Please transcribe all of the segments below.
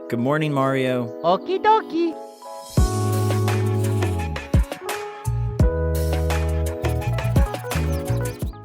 Good morning, Mario. Okie dokie.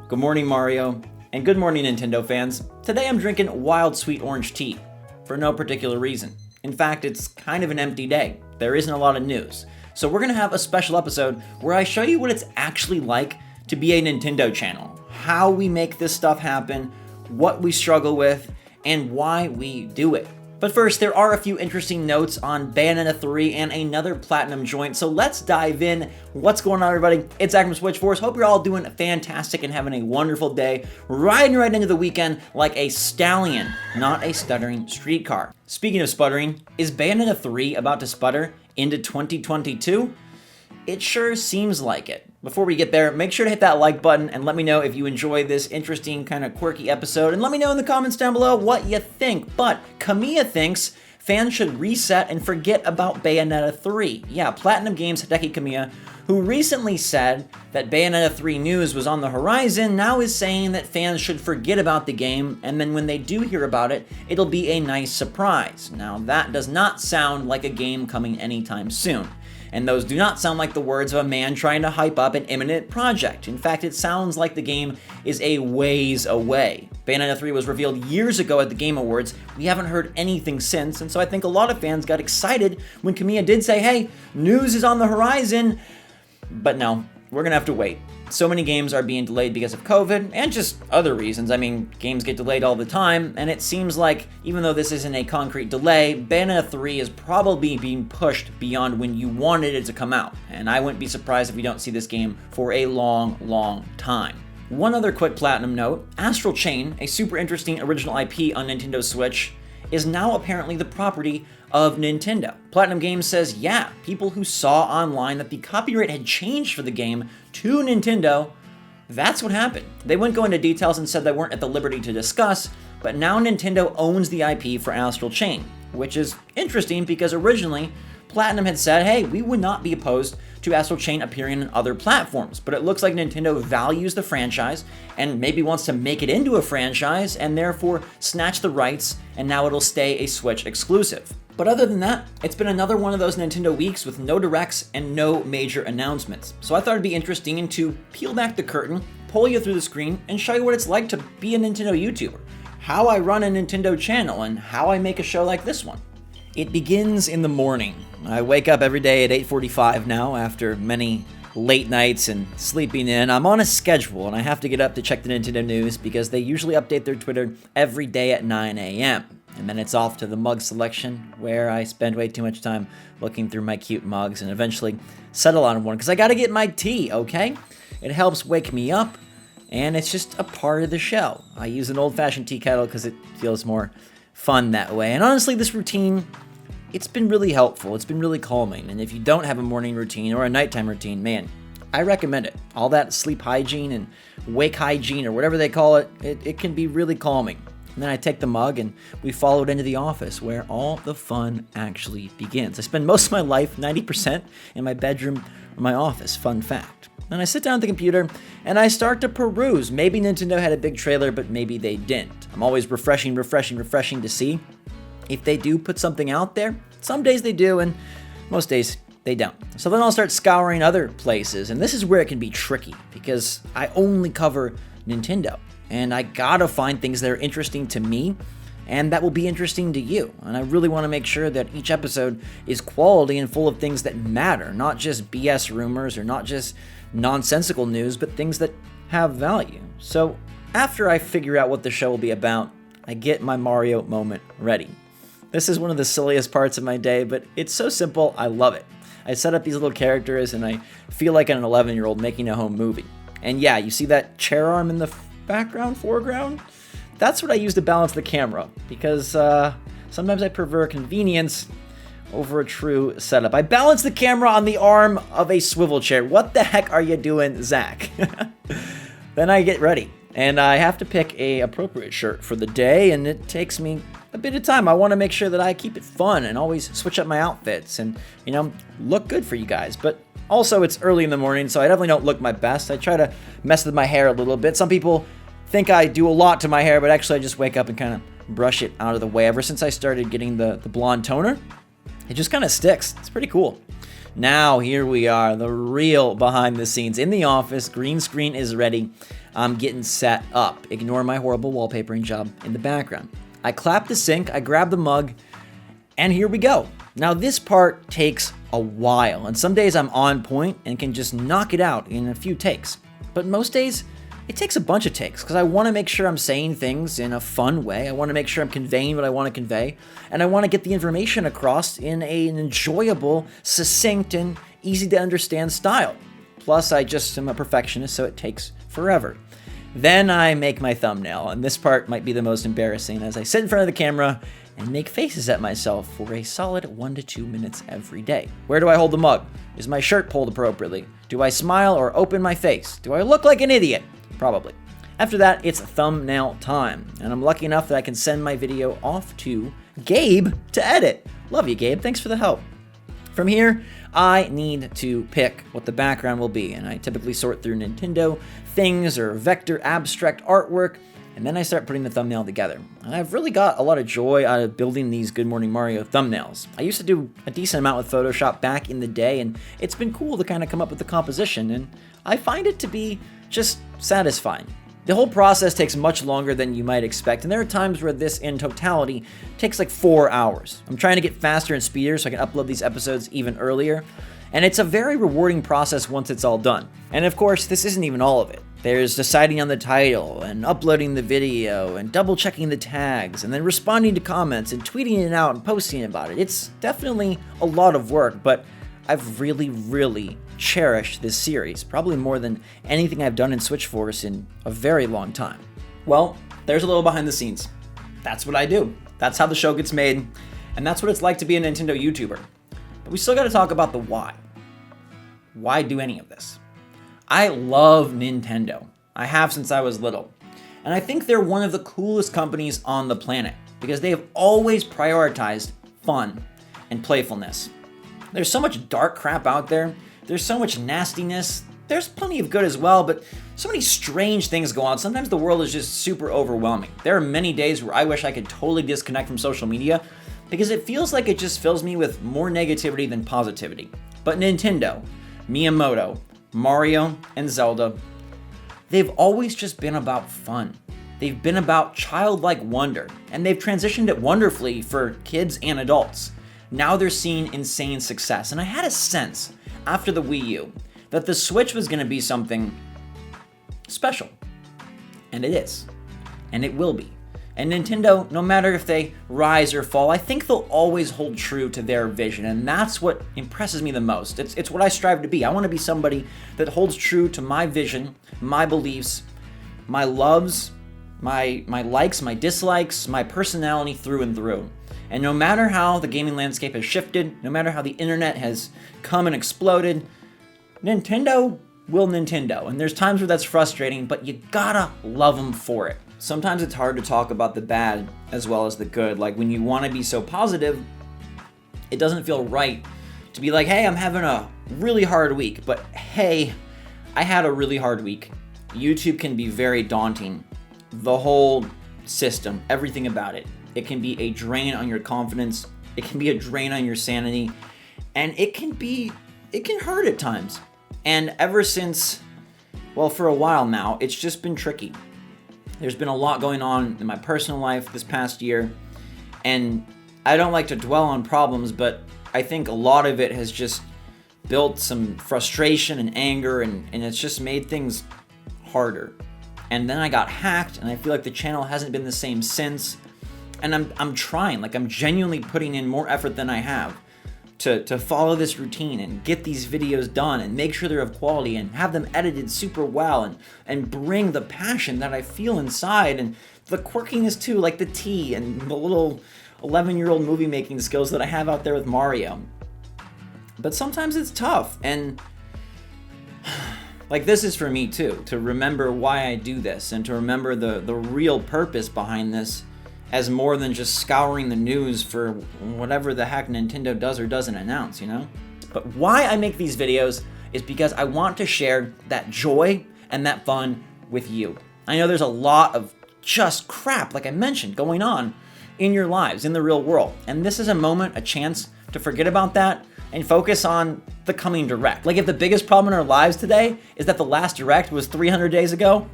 Good morning, Mario. And good morning, Nintendo fans. Today I'm drinking wild sweet orange tea for no particular reason. In fact, it's kind of an empty day. There isn't a lot of news. So we're gonna have a special episode where I show you what it's actually like to be a Nintendo channel, how we make this stuff happen, what we struggle with, and why we do it. But first, there are a few interesting notes on Bayonetta 3 and another platinum joint, so let's dive in. What's going on, everybody? It's Zach from SwitchForce. Hope you're all doing fantastic and having a wonderful day, riding right into the weekend like a stallion, not a stuttering streetcar. Speaking of sputtering, is Bayonetta 3 about to sputter into 2022? It sure seems like it. Before we get there, make sure to hit that like button and let me know if you enjoy this interesting kind of quirky episode, and let me know in the comments down below what you think. But Kamiya thinks fans should reset and forget about Bayonetta 3. Yeah, Platinum Games Hideki Kamiya, who recently said that Bayonetta 3 news was on the horizon, now is saying that fans should forget about the game, and then when they do hear about it, it'll be a nice surprise. Now, that does not sound like a game coming anytime soon. And those do not sound like the words of a man trying to hype up an imminent project. In fact, it sounds like the game is a ways away. Bayonetta 3 was revealed years ago at the Game Awards. We haven't heard anything since, and so I think a lot of fans got excited when Kamiya did say, hey, news is on the horizon. But no, we're gonna have to wait. So many games are being delayed because of COVID and just other reasons. I mean, games get delayed all the time, and it seems like even though this isn't a concrete delay, Bayonetta 3 is probably being pushed beyond when you wanted it to come out. And I wouldn't be surprised if we don't see this game for a long, long time. One other quick platinum note, Astral Chain, a super interesting original IP on Nintendo Switch, is now apparently the property of Nintendo. Platinum Games says, yeah, people who saw online that the copyright had changed for the game to Nintendo, that's what happened. They wouldn't go into details and said they weren't at the liberty to discuss, but now Nintendo owns the IP for Astral Chain, which is interesting because originally Platinum had said, hey, we would not be opposed to Astral Chain appearing on other platforms, but it looks like Nintendo values the franchise and maybe wants to make it into a franchise and therefore snatch the rights, and now it'll stay a Switch exclusive. But other than that, it's been another one of those Nintendo weeks with no directs and no major announcements. So I thought it'd be interesting to peel back the curtain, pull you through the screen, and show you what it's like to be a Nintendo YouTuber, how I run a Nintendo channel, and how I make a show like this one. It begins in the morning. I wake up every day at 8:45 now after many late nights and sleeping in. I'm on a schedule and I have to get up to check the Nintendo news because they usually update their Twitter every day at 9 a.m. And then it's off to the mug selection where I spend way too much time looking through my cute mugs and eventually settle on one because I gotta get my tea, okay? It helps wake me up and it's just a part of the show. I use an old-fashioned tea kettle because it feels more fun that way. And honestly, this routine, it's been really helpful. It's been really calming. And if you don't have a morning routine or a nighttime routine, man, I recommend it. All that sleep hygiene and wake hygiene or whatever they call it, it can be really calming. And then I take the mug and we follow it into the office where all the fun actually begins. I spend most of my life, 90%, in my bedroom or my office, fun fact. Then I sit down at the computer and I start to peruse. Maybe Nintendo had a big trailer, but maybe they didn't. I'm always refreshing to see if they do put something out there. Some days they do, and most days they don't. So then I'll start scouring other places, and this is where it can be tricky because I only cover Nintendo, and I gotta find things that are interesting to me and that will be interesting to you. And I really want to make sure that each episode is quality and full of things that matter, not just BS rumors or not just nonsensical news, but things that have value. So after I figure out what the show will be about, I get my Mario moment ready. This is one of the silliest parts of my day, but it's so simple, I love it. I set up these little characters and I feel like an 11-year-old making a home movie. And yeah, you see that chair arm in the foreground? That's what I use to balance the camera, because sometimes I prefer convenience over a true setup. I balance the camera on the arm of a swivel chair. What the heck are you doing, Zach? Then I get ready, and I have to pick a appropriate shirt for the day, and it takes me a bit of time. I want to make sure that I keep it fun and always switch up my outfits and, look good for you guys. But also, it's early in the morning, so I definitely don't look my best. I try to mess with my hair a little bit. Some people think I do a lot to my hair, but actually I just wake up and kind of brush it out of the way. Ever since I started getting the blonde toner, it just kind of sticks. It's pretty cool. Now, here we are, the real behind the scenes. In the office, green screen is ready. I'm getting set up. Ignore my horrible wallpapering job in the background. I clap the sink, I grab the mug, and here we go. Now, this part takes a while, and some days I'm on point and can just knock it out in a few takes. But most days, it takes a bunch of takes because I want to make sure I'm saying things in a fun way. I want to make sure I'm conveying what I want to convey, and I want to get the information across in an enjoyable, succinct, and easy to understand style. Plus, I just am a perfectionist, so it takes forever. Then I make my thumbnail, and this part might be the most embarrassing as I sit in front of the camera and make faces at myself for a solid 1 to 2 minutes every day. Where do I hold the mug? Is my shirt pulled appropriately? Do I smile or open my face? Do I look like an idiot? Probably. After that, it's thumbnail time, and I'm lucky enough that I can send my video off to Gabe to edit. Love you, Gabe. Thanks for the help. From here, I need to pick what the background will be, and I typically sort through Nintendo things or vector abstract artwork, and then I start putting the thumbnail together. And I've really got a lot of joy out of building these Good Morning Mario thumbnails. I used to do a decent amount with Photoshop back in the day, and it's been cool to kind of come up with the composition, and I find it to be just satisfying. The whole process takes much longer than you might expect, and there are times where this in totality takes like 4 hours. I'm trying to get faster and speedier so I can upload these episodes even earlier, and it's a very rewarding process once it's all done. And of course, this isn't even all of it. There's deciding on the title, and uploading the video, and double checking the tags, and then responding to comments, and tweeting it out and posting about it. It's definitely a lot of work, but I've really cherished this series, probably more than anything I've done in SwitchForce in a very long time. Well, there's a little behind the scenes. That's what I do. That's how the show gets made, and that's what it's like to be a Nintendo YouTuber. But we still gotta talk about the why. Why do any of this? I love Nintendo. I have since I was little. And I think they're one of the coolest companies on the planet because they have always prioritized fun and playfulness. There's so much dark crap out there. There's so much nastiness. There's plenty of good as well, but so many strange things go on. Sometimes the world is just super overwhelming. There are many days where I wish I could totally disconnect from social media because it feels like it just fills me with more negativity than positivity. But Nintendo, Miyamoto, Mario, and Zelda, they've always just been about fun. They've been about childlike wonder, and they've transitioned it wonderfully for kids and adults. Now they're seeing insane success, and I had a sense after the Wii U that the Switch was going to be something special. And it is. And it will be. And Nintendo, no matter if they rise or fall, I think they'll always hold true to their vision, and that's what impresses me the most. It's what I strive to be. I want to be somebody that holds true to my vision, my beliefs, my loves, my likes, my dislikes, my personality through and through. And no matter how the gaming landscape has shifted, no matter how the internet has come and exploded, Nintendo will Nintendo. And there's times where that's frustrating, but you gotta love them for it. Sometimes it's hard to talk about the bad as well as the good. Like when you want to be so positive, it doesn't feel right to be like, hey, I'm having a really hard week, but hey, I had a really hard week. YouTube can be very daunting. The whole system, everything about it. It can be a drain on your confidence. It can be a drain on your sanity. And it can hurt at times. And ever since, well, for a while now, it's just been tricky. There's been a lot going on in my personal life this past year. And I don't like to dwell on problems, but I think a lot of it has just built some frustration and anger, and it's just made things harder. And then I got hacked, and I feel like the channel hasn't been the same since. And I'm trying, like I'm genuinely putting in more effort than I have to follow this routine and get these videos done and make sure they're of quality and have them edited super well and bring the passion that I feel inside and the quirkiness too, like the tea and the little 11-year-old movie making skills that I have out there with Mario. But sometimes it's tough, and like this is for me too, to remember why I do this and to remember the real purpose behind this as more than just scouring the news for whatever the heck Nintendo does or doesn't announce, you know? But why I make these videos is because I want to share that joy and that fun with you. I know there's a lot of just crap, like I mentioned, going on in your lives, in the real world. And this is a moment, a chance to forget about that and focus on the coming direct. Like if the biggest problem in our lives today is that the last direct was 300 days ago,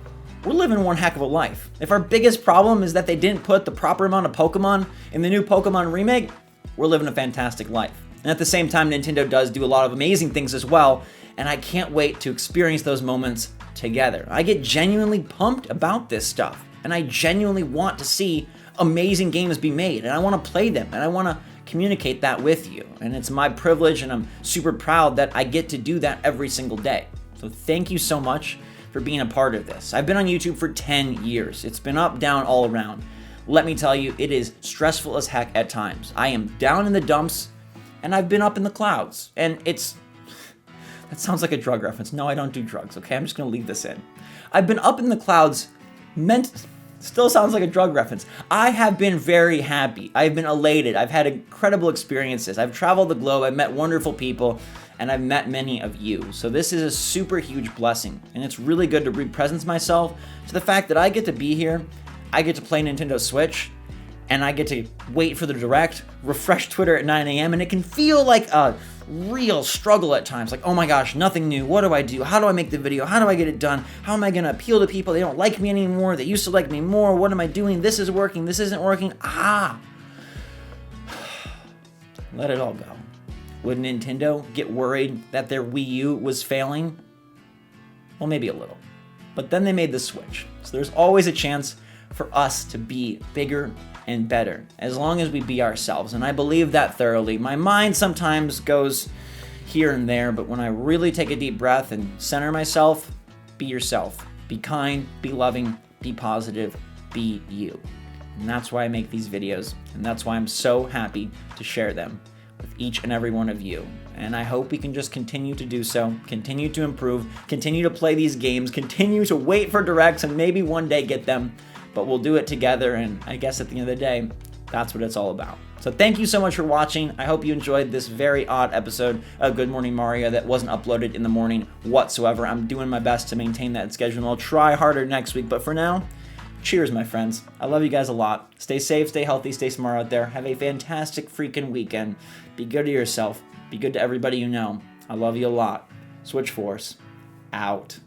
we're living one heck of a life. If our biggest problem is that they didn't put the proper amount of Pokemon in the new Pokemon remake, we're living a fantastic life. And at the same time, Nintendo does do a lot of amazing things as well, and I can't wait to experience those moments together. I get genuinely pumped about this stuff, and I genuinely want to see amazing games be made, and I want to play them, and I want to communicate that with you. And it's my privilege, and I'm super proud that I get to do that every single day. So thank you so much for being a part of this. I've been on YouTube for 10 years. It's been up, down, all around. Let me tell you, it is stressful as heck at times. I am down in the dumps, and I've been up in the clouds. And that sounds like a drug reference. No, I don't do drugs, okay? I'm just gonna leave this in. I've been up in the clouds, still sounds like a drug reference. I have been very happy. I've been elated. I've had incredible experiences. I've traveled the globe. I've met wonderful people, and I've met many of you. So this is a super huge blessing, and it's really good to re-presence myself to the fact that I get to be here, I get to play Nintendo Switch, and I get to wait for the direct, refresh Twitter at 9 a.m., and it can feel like a real struggle at times. Like, oh my gosh, nothing new. What do I do? How do I make the video? How do I get it done? How am I going to appeal to people? They don't like me anymore. They used to like me more. What am I doing? This is working. This isn't working. Let it all go. Would Nintendo get worried that their Wii U was failing? Well, maybe a little. But then they made the Switch. So there's always a chance for us to be bigger and better, as long as we be ourselves. And I believe that thoroughly. My mind sometimes goes here and there, but when I really take a deep breath and center myself, be yourself. Be kind, be loving, be positive, be you. And that's why I make these videos, and that's why I'm so happy to share them with each and every one of you. And I hope we can just continue to do so, continue to improve, continue to play these games, continue to wait for directs, and maybe one day get them. But we'll do it together, and I guess at the end of the day, that's what it's all about. So thank you so much for watching. I hope you enjoyed this very odd episode of Good Morning Mario that wasn't uploaded in the morning whatsoever. I'm doing my best to maintain that schedule, and I'll try harder next week. But for now, cheers, my friends. I love you guys a lot. Stay safe, stay healthy, stay smart out there. Have a fantastic freaking weekend. Be good to yourself. Be good to everybody you know. I love you a lot. SwitchForce, out.